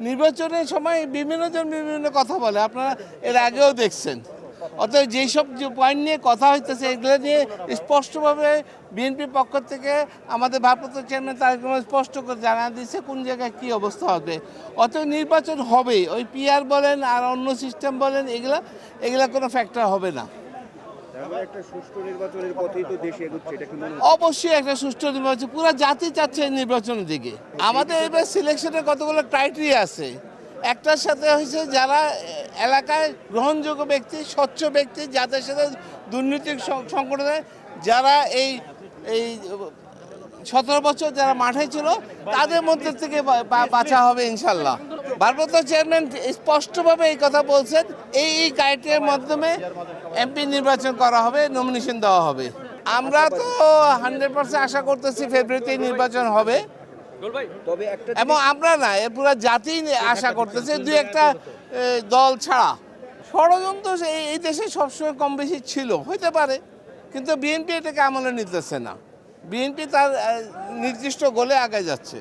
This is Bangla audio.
নির্বাচনের সময় বিভিন্ন জন বিভিন্ন কথা বলে, আপনারা এর আগেও দেখছেন। অতএব যেসব যে পয়েন্ট নিয়ে কথা হইতেছে এগুলো নিয়ে স্পষ্টভাবে বিএনপির পক্ষ থেকে আমাদের ভারপ্রাপ্ত চেয়ারম্যান তারেক রহমান স্পষ্ট করে জানা দিয়েছে কোন জায়গায় কী অবস্থা হবে। অতএব নির্বাচন হবেই, ওই পিআর বলেন আর অন্য সিস্টেম বলেন এগুলা কোনো ফ্যাক্টর হবে না। একটা সুষ্ঠু নির্বাচনের পথেই তো দেশ এগোচ্ছে, এটা কি মনে অবশ্যই একটা সুষ্ঠু নির্বাচন, পুরো জাতি চাচ্ছে এই নির্বাচনের দিকে। আমাদের এবার সিলেকশনের কতগুলো ক্রাইটেরিয়া আছে। একটার সাথে হয়েছে যারা এলাকায় গ্রহণযোগ্য ব্যক্তি, স্বচ্ছ ব্যক্তি, যাদের সাথে দুর্নীতির সংগঠনে যারা এই 17 বছর যারা মাঠে ছিল তাদের মধ্যে থেকে বাছা হবে ইনশাল্লাহ। ভারপ্রাপ্ত চেয়ারম্যান স্পষ্টভাবে এই কথা বলছেন, এই ক্রাইটেরিয়ার মাধ্যমে এমপি নির্বাচন করা হবে, নমিনেশন দেওয়া হবে। আমরা তো 100% আশা করতেছি ফেব্রুয়ারিতে নির্বাচন হবে, তবে একটা এবং আমরা না এর পুরো জাতি আশা করতেছে, দুই একটা দল ছাড়া। ষড়যন্ত্র এই দেশে সবসময় কম বেশি ছিল, হইতে পারে, কিন্তু বিএনপি এটাকে আমলে নিতেছে না। বিএনপি তার নির্দিষ্ট গোলে আগে যাচ্ছে।